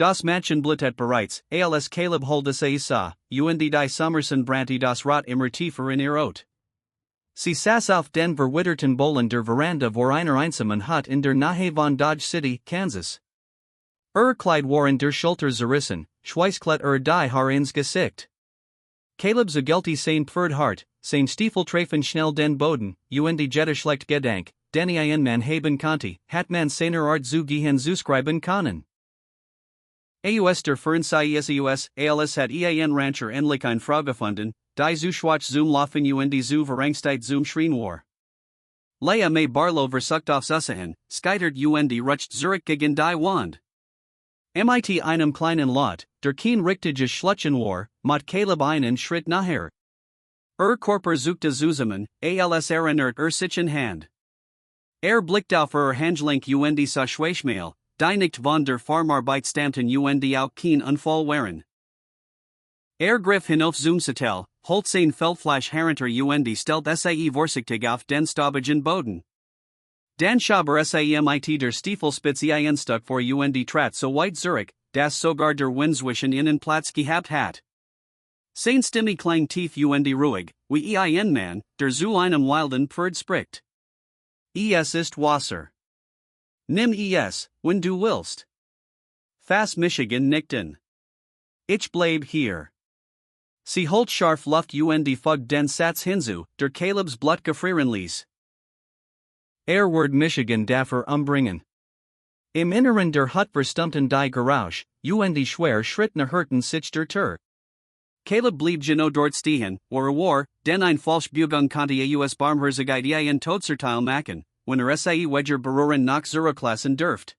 Das Mädchenblättert bereits, als Caleb Holdes sah, und die Summerson Branti das Rot immer tiefer in ihr Ot. Sie saß auf den verwitterten Bohlen der Veranda vor einer einsamen Hut in der Nähe von Dodge City, Kansas. Kleid waren der Schulter zerrissen, Schweißklet die Haar ins Gesicht. Caleb Zugelti sein Pferd hart, sein Stiefel treffen schnell den Boden, und die Jette schlecht Gedank, den man haben konnte, hat man seiner Art zu gehen zuschreiben können. Aus der Fernseheus, als hat Rancher endlich ein Frau gefunden, die zu schwach zum Laufen und zu Verangsteit zum Schrien war. Leia me Barlow versucht aufs Ussahen, scheitert und rutscht zurück gegen die Wand. Mit einem kleinen Lot, der kein richtiges Schlutschen war, macht Caleb einen Schritt nachher. Körper suchte zusammen, als erinnert sich in Hand. Blickt auf Handgelenk und sah Schwachmail, die nicht von der Farmarbeit stammten und auch kein Unfall waren. Griff hinauf zum Sattel, holt sein Feldflash herunter und stellt sich vorsichtig auf den staubigen Boden. Dan Schaber mit der Stiefelspitze einstuck vor und trat so weit zurück, dass sogar der Wind zwischen ihnen Platz gehabt hat. Sein Stimme klang tief und ruhig, wie ein Mann, der zu einem wilden Pferd spricht. Es ist Wasser. Nimm es, wenn du willst. Fass Michigan nickten. Ich bleib hier. Sie holt scharf Luft und fug den Satz hinzu, der Calebs Blut gefrieren ließ. Word Michigan dafür umbringen. Im Inneren der Hut verstummten die Geräusch, und schwer Schritte hörten sich der Tür. Caleb blieb dort stehen, war, denn ein Falschbügung konnte aus Barmherzigkeit ein Todsurteil machen, wenn sich Wedger beruhren nach zurücklassen dürft.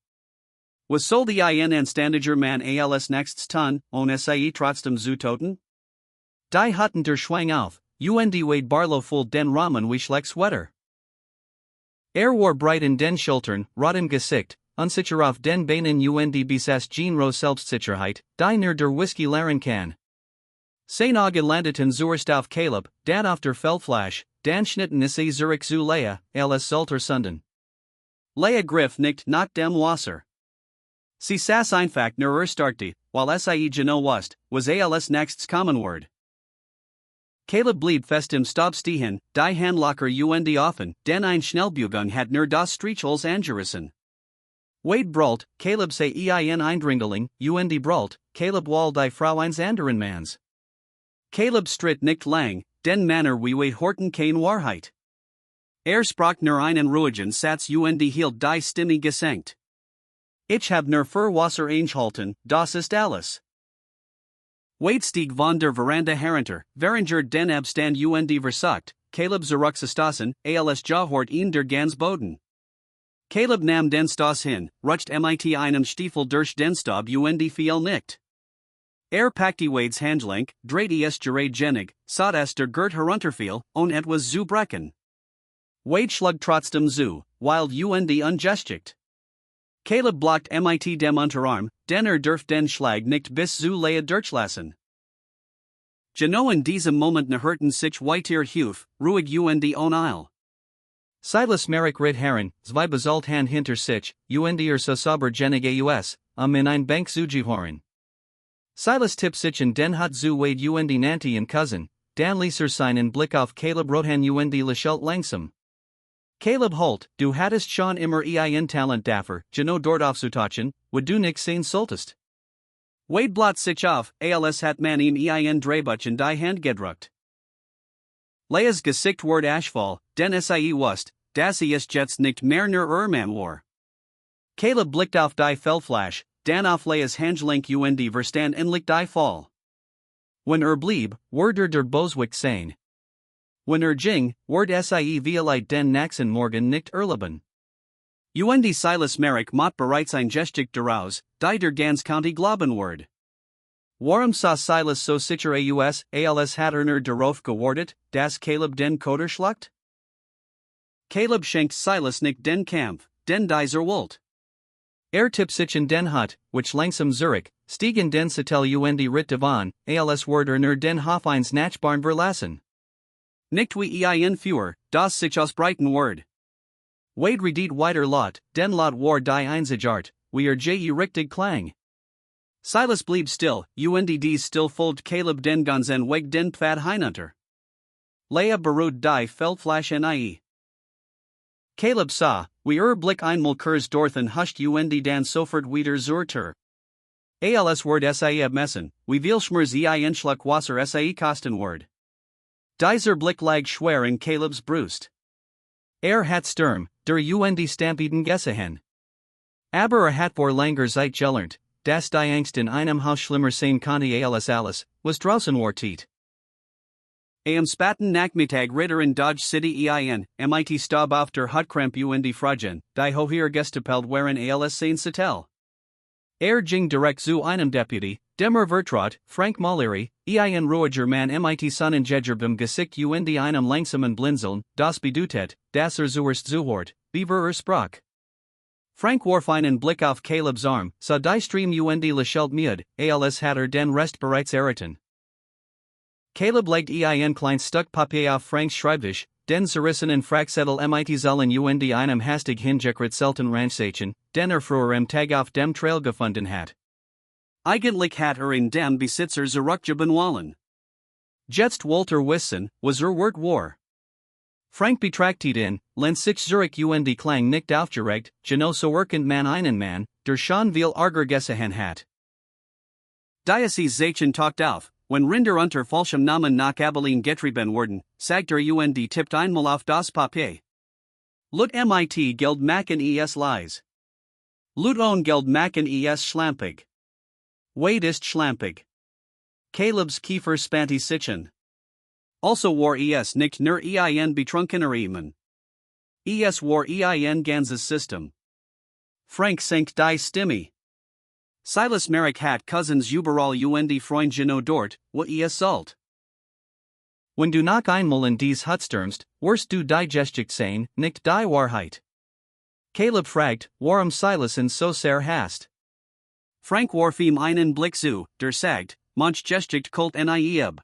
Was soll die anständiger Mann als nächstes tun, sich trotzdem zu toten? Die hatten der Schwang auf, und Wade Barlow full den Rahmen wie Schleckswetter. War breit in den Schultern, rot im Gesicht, unsicher auf den Beinen und besaß Genro Selbstsicherheit, die nur der Whisky leeren kann. Sein Auge landeten zuerst auf Caleb, dann auf der Feldflash, dann schnitten sie zurück zu Leia, als sollte sunden. Leia griff nicht nach dem Wasser. Sie saß einfach nur erstarrte, while sie genau was als nächstes kommen word. Caleb blieb fest im Staub stehen, die Handlocker und offen, denn ein Schnellbügung hat nur das Strichholz angerissen. Wade brüllt, Caleb sei ein Eindringling, und brüllt, Caleb wall die Frau eines anderen Manns. Caleb stritt nicht lang, den Manner wie Wade horten kein Wahrheit. Sprach nur einen ruhigen Satz und hielt die Stimme gesenkt. Ich hab nur für Wasser eingehalten, das ist alles. Wade stieg von der Veranda herunter, Veringer den Abstand und versucht, Caleb zurückzustoßen, als Jahort ihn der ganz Boden. Caleb nahm den Stoß hin, rutscht mit einem Stiefel durch den Staub und fiel nicht. Packte Wades Handgelenk, drehte es genig, so dass der Gurt herunterfiel, und etwas zu brechen. Wade schlug trotzdem zu, wild und ungeschickte. Caleb blockt mit dem Unterarm, denn dürft den Schlag nicht bis zu Leia durchlassen. Genau in diesem Moment hörten sich weiter Huf, ruhig und oneil. Silas Merrick rit Herren, zwei Basalt Hand hinter sich, und so sauber genig aus, in ein Bank zu gehoren. Silas tipp sich in den Hut zu Wade und Nanti and Cousin, dan lieser seinen Blick auf Caleb Rothan und Lachelt langsam. Caleb Holt, du hattest schon immer ein Talent dafür, genau dort aufzutauchen, wo du nicht sein solltest. Wade blott sich auf, als hat man ihm ein Drehbuch in die Hand gedruckt. Leias Gesicht ward ashfall, denn sie wusste, dass es jetzt nicht mehr nur Mann war. Caleb blickte auf die Feldflash, dann auf Leias Handgelenk und verstand endlich die Fall. Wenn blieb, wurde der Boswick sein. Wenn ging, ward sie vieleit den nächsten Morgen nicht erleben. Und Silas Merrick mott bereits ein Geschick daraus, die der ganz County glauben ward. Warum sah Silas so sicher als hat darauf gewartet, dass Caleb den Koder schluckt? Caleb schenkt Silas nicht den Kampf, den dieser Wult. Tipp sich in den Hut, which langsam Zurich, stieg in den Sattel und rit devon, als ward den Hof eins Nachbarn verlassen. Nicht wie ein Führer, das sich ausbreiten ward. Wade redet weiter Lot, den Lot war die Einzige Art, wie richtig klang. Silas blieb still, UNDD still folgt Caleb den ganzen Weg den Pfad hinunter. Leia beruht die Feldflash nie. Caleb sah, wie Blick einmal kurz durch und huscht dann sofort wieder zur Tür. Als Wort sei abmessen, wie viel Schmerz ein Schluck Wasser sei kosten word. Dieser Blick lag schwer in Calebs Brust. Hat Sturm, der Stampeden gesehen. Aber hat vor langer Zeit gelernt, dass die Angst in einem Haus schlimmer sein konnte als alles, was draußen war tiet. Am spaten Nachmittag Ritter in Dodge City mit Stab auf der Huttkramp Fragen, die hoher Gestapelt waren als sein Satel. Ging direkt zu einem Deputy, Demmer Vertraut, Frank Maliri, ruhiger Mann mit Sonnengegerbem Gesicht einem langsamen Blinzeln, das bedeutet, dass zuerst zuhört, wie sprach. Frank warf einen Blick auf Calebs Arm, sah die Stream lächelt müde, als hat den Rest bereits erraten. Caleb legt ein kleines Stück Papier auf Franks Schreibtisch, den zerrissenen Frackzettel mit Zellen einem hastig hingekriegt selten Ranchsachen, den früher am Tag auf dem Trail gefunden hat. Eigentlich hat in dem Besitzer zurückgeben wollen. Jetzt Walter wissen, was Wort war. Frank betrachtet ihn, lennt sich zurück klang nicht aufgeregt, so erkennt man einen Mann, der schon viel Arger gesehen hat. Diocese Zachen taucht auf, wenn Rinder unter falschem Namen nach Abilene getrieben wurden, sagt der tippt einmal auf das Papier. Lut mit Geld machen lies. Lut on Geld machen schlampig. Wade ist schlampig. Calebs Kiefer spanty sichen. Also war nicht nur betrunkener war ganzes System. Frank senkt die Stimme. Silas Merrick hat Cousins überall Freund dort, wo salt. Wenn du nach einmal in dies Hutstürmst, wirst du digestigt sein, nicht die Wahrheit. Caleb fragt, warum Silas in so sehr hast. Frank warf ihm einen Blick zu, der sagt, manch geschicht kult nieb.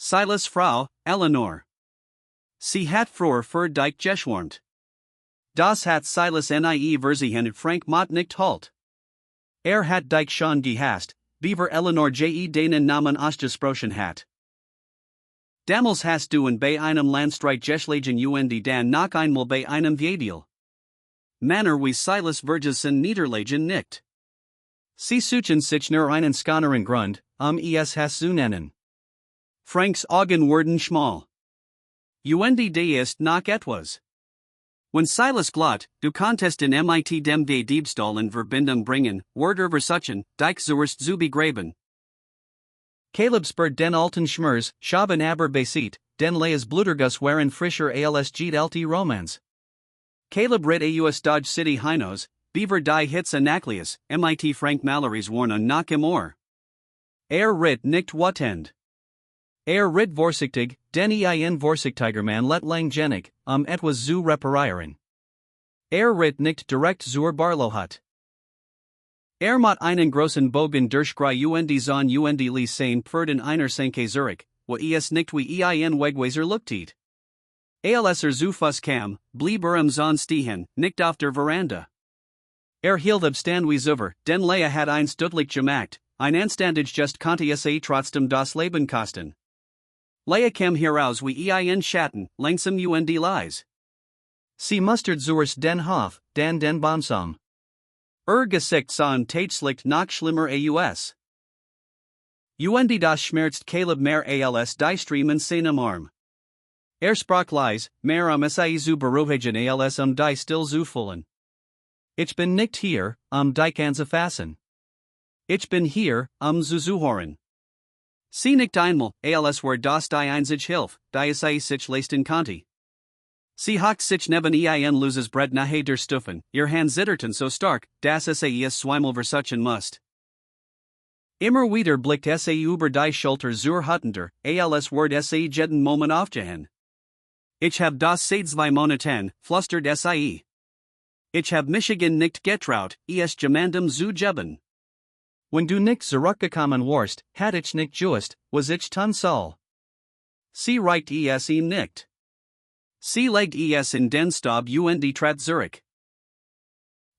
Silas Frau, Eleanor. Sie hat früher für dich geschwärmt. Das hat Silas versehen Frank mott nicht halt. Hat dich schon gehasst, beaver Eleanor deinen Namen ausgesprochen hat. Damals hast du bei einem Landstreit geschlagen dann nach einmal bei einem Wiedel. Manner wie Silas Vergessen niederlegen nicht. Sie suchen sich nur einen scanneren Grund, es zu nennen. Franks Augen wurden schmal. Ist nach etwas. When Silas glot, du konntest in mit dem Diebstahl in Verbindung bringen, versuchen, dich zuerst zu begraben. Caleb spurt den alten Schmerz, Schaben aber besit, den Leias Blutergus waren frischer als lt Romans. Caleb rit aus Dodge City Hinos, beaver die Hits Anacleus, mit Frank Mallory's warnen nach im Ohr. Rit nicht watend. Rit vorsichtig, den vorsichtigerman let lang genig, etwas zu reparieren. Rit nicht direkt zur Barlohut. Mott einen großen Bogen durchgrei zon lee sein Pferden einer Senke Zurich, wo nicht wie Wegweiser luktet. Als zu Fuss kam, blieb zon stehen, nicht auf der Veranda. Hielt abstand wie Zuver, den Leia hat einst deutlich gemacht, ein anstandig just konnte trotzdem das Leben kosten. Leia kam heraus wie Schatten, langsam lies. Sie mustert zuerst den Hof, dann den Bonsam. Gesicht sahen tatsächlich noch schlimmer aus. Das schmerzt Caleb mehr als die Stream in seinem Arm. Sprach leis, mehr sei zu beruhigen als die still zu fühlen. Ich bin nicht hier, dich anzufassen. Ich bin hier, zu zuhören. Sie nicht einmal, als war das die einzig Hilfe, die sich leisten konnte. Sie hockt sich neben loses Brett nahe der Stufen, ihr Hand zitterten so stark, dass zweimal versuchen musst. Immer wieder blickt über die Schulter zur Huttender, als word jeden Moment aufgehen. Ich hab das seit 2 Monaten, flüstert Ich hab Michigan nicht getraut, jemandem zu geben. Wenn du nicht zurückgekommen warst, hat ich nicht gewusst, was ich tun soll. Sie reicht ihm nicht. Sie legt in den Stab trat Zurich.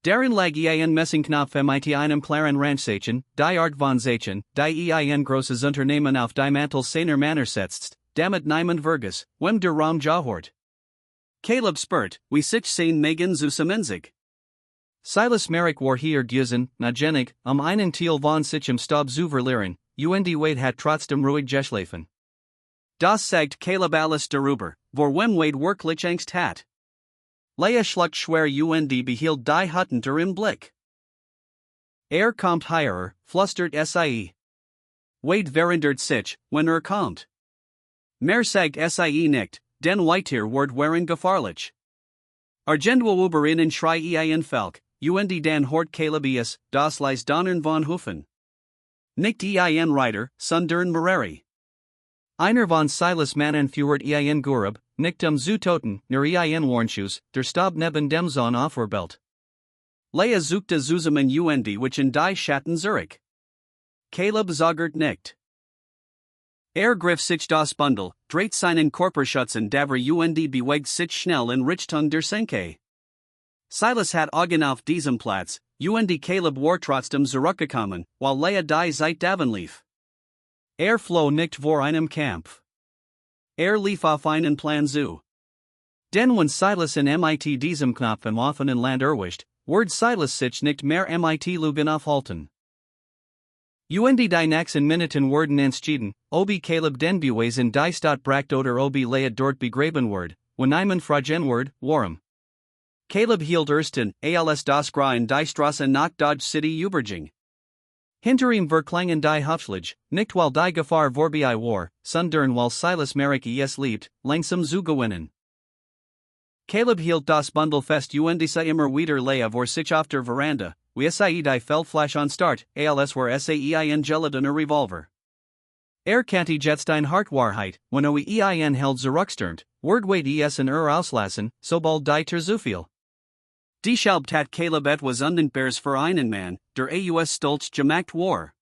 Darin lag ein Messingknopf mit einem klaren Ranchzeichen, die Art von Zeichen, die ein großes Unternehmen auf die Mantel seiner Männer setzt, damit niemand Vergus, wem der Raum jahort. Caleb spurt, wie sich sein Megan zusammenzig. Silas Merrick war hier Dusen, nagenig, einen Teil von sich im Stab zu verlieren, Wade hat trotzdem ruhig geschlafen. Das sagt Caleb alles darüber, vor wem Wade wirklich Angst hat. Leia schluckt schwer behielt die Hutenter im Blick. Kommt higher, flustert sie. Wade verandert sich, wenn kommt. Mehr sagt sie nicht, denn weiter wird waren gefahrlich. Argendwo über in Schrei ein Falk, dan hort Caleb das Leis Donnern von Hufen. Nicht ein Reiter, sondern Mareri. Einer von Silas Mannen führt ein Gurub, nicht zu Toten, nur ein Warnschuss, der Stab neben dem Zahn Offerbelt. Leia suchte zusammen which in die Schatten Zurich. Caleb zagert nicht. Griff sich das Bundel, dreht seinen Körperschutzen davor bewegt sich schnell in Richtung der Senke. Silas hat Augen auf diesem Platz, Caleb war trotzdem zurückgekommen, while Leia die Zeit davon lief. Floh nicht vor einem Kampf. Lief auf einen Plan zu. Denn wenn Silas in diesem Knopf im offenen Land erwischt, wird Silas sich nicht mehr Lügen aufhalten. Die nächsten Minuten werden entschieden, ob Caleb den Beweisen die Stadt bracht oder ob Leia dort begraben wird, wenn niemand fragen wird, warum. Caleb hielt ersten, als das Grain die Straße nach Dodge City überging. Hinter ihm verklangen die Hufschläge, nicht weil die Gefahr vorbei war, sondern weil Silas Merrick liebt, langsam zu gewinnen. Caleb hielt das Bundel fest sah immer wieder Leia vor sich auf der Veranda, wie die Feldflash an Start, als war ein geladener Revolver. Kannte jetzt ein Hartwahrheit, wenn ein held zurückstürmt, wird Wade en auslassen, sobald die zuviel. Deshalb hat Caleb etwas Undenkbares für einen Mann, der stolz gemacht war.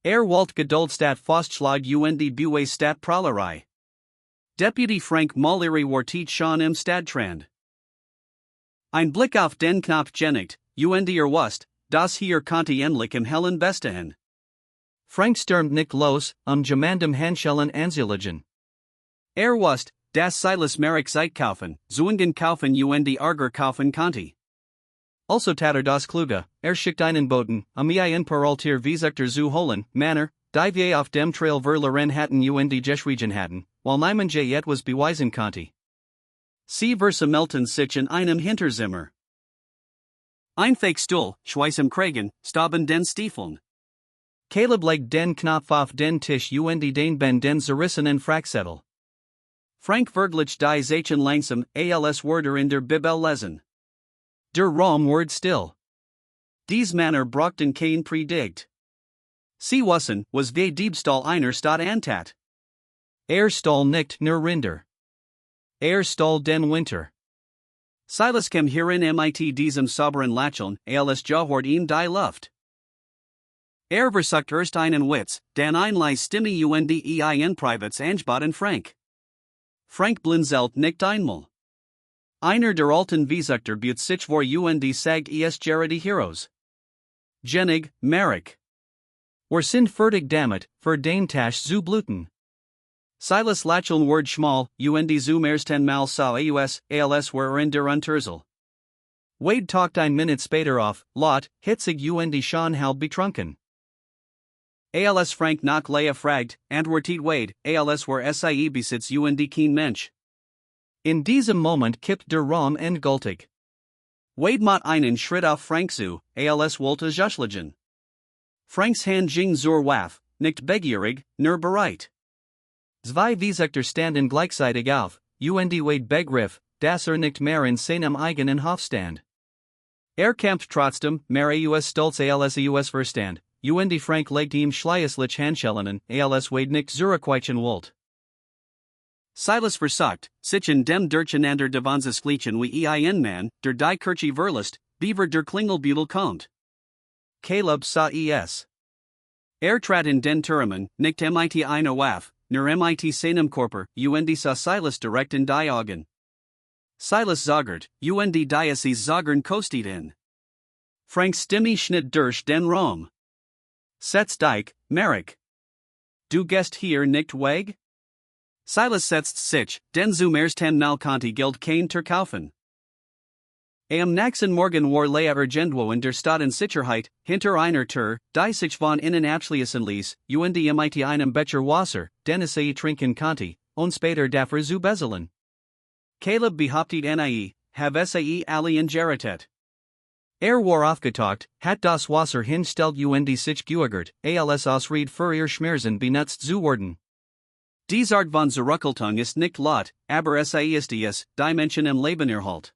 Wollte Geduld statt Fastschlag Buwe statt Prahlerei. Deputy Frank Mullery war schon im Stadtrand. Ein Blick auf den Knopf genigt, wusst, das hier konnte endlich im hellen Bestehen. Frank stürmt nicht los, gemandem Handschellen anzulegen. Wusst, das Silas Merrick Zeit kaufen, Zuingen kaufen Arger kaufen konnte. Also tat das Kluge, schickt einen Boten, ein Paraltier Visuchter zu holen, Manner, die wir auf dem Trail verloren hatten geschwiegen hatten, while niemand etwas beweisen konnte. Sie versammelten sich in einem Hinterzimmer. Ein Fake-Stuhl, schweiß Kragen, staben den Stiefeln. Caleb legt den Knopf auf den Tisch den den zerrissenen Frackzettel. Frank verglich die Zeichen langsam, als Wörter in der Bibel lesen. Der Raum wird still. Dies Männer brachten kein Predigt. Sie wussen, was wie Diebstahl einer Stadt antat. Stahl nicht nur Rinder. Stahl den Winter. Silas kam hierin diesem sauberen Lacheln, als Jahort ihm die Luft. Versucht erst einen Witz, dann ein Stimme ein Privates angeboten Frank. Frank blinzelt nicht einmal. Einer der alten Visuchter but sich vor sagt gerade Heroes. Genig, Merrick. Sind fertig damit, für den Tasch zu bluten. Silas Lacheln word schmal, zum ersten Mal als war in der Unterzel. Wade talked ein Minute später auf, Lot, hitzig schon halb betrunken. Als Frank nach Leia fragt, antwortet Wade, als war besitz kein Mensch. In diesem Moment kippt der Raum endgültig. Wade macht einen Schritt auf Frank zu, als wollte juschlagen. Franks Hand ging zur Waffe, nicht begierig, nur bereit. Zwei Visuchter standen gleichzeitig auf, Wade begriff, dass nicht mehr in seinem eigenen Hofstand. Kämpft trotzdem, mehr stolz als Verstand. Frank legt ihm schleißlich Handschellen als Wade nicht zurückweichen wollte. Silas versucht, sich in dem Durcheinander devonses Fleechen wie ein Mann, der die Kirche verlässt, beaver der Klingelbüttel kommt. Caleb sah es. Trat in den Türmen, nicht eine Waffe, nur seinem Körper, sah Silas direkt in die Augen. Silas zagert, die Diocese zagern kostet in. Frank Stimme Schnitt durch den Raum. Setzt dich, Merrick. Du gehst hier nicht weg? Silas setzt sich, den zum ersten Mal Conti Geld kein Kaufen. Am nächsten Morgen war Lea irgendwo in der Stadt in Sicherheit, hinter einer Tür, die sich von innen abschließen ließ, und mit einem Becher Wasser, den sie trinken konnte, und später dafür zu bezahlen. Caleb behauptet nie, have sie alle ingerichtet. War aufgetaucht, hat das Wasser hinstellt und sich geugert, als Ausrede für ihr Schmerzen benutzt zu werden. Dies Art von Zurückhaltung ist nicht laut, aber sie ist es, die Menschen im Leben erhalt.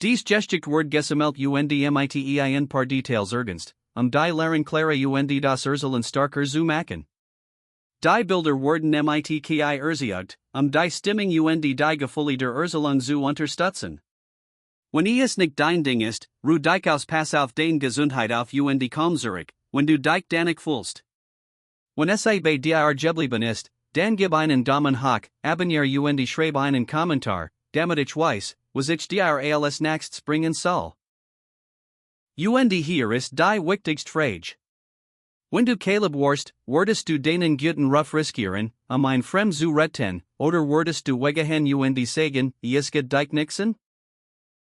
Dies Gesticht Wort gesammelt und mit ein paar Details ergänzt, die Laren Clara und das Erzählen starker zu machen. Die Bilder wurden mit ki erzeugt, die Stimmung und die Gefühle der Erzählung zu unterstützen. Wenn es nicht dein Ding ist, ruh dich aus pass auf den Gesundheit auf und komm zurück, wenn du dich danach fühlst. Wenn es bei dir geblieben ist, dann gib einen Daumen hoch, abonniere und schreib einen Kommentar, damit ich weiß, was ich dir als nächstes bringen soll. Und hier ist die wichtigste Frage. Wenn du Caleb warst, würdest du deinen guten Ruf riskieren, ein Fremd zu retten, oder würdest du weggehen und sagen, es geht dich nixen?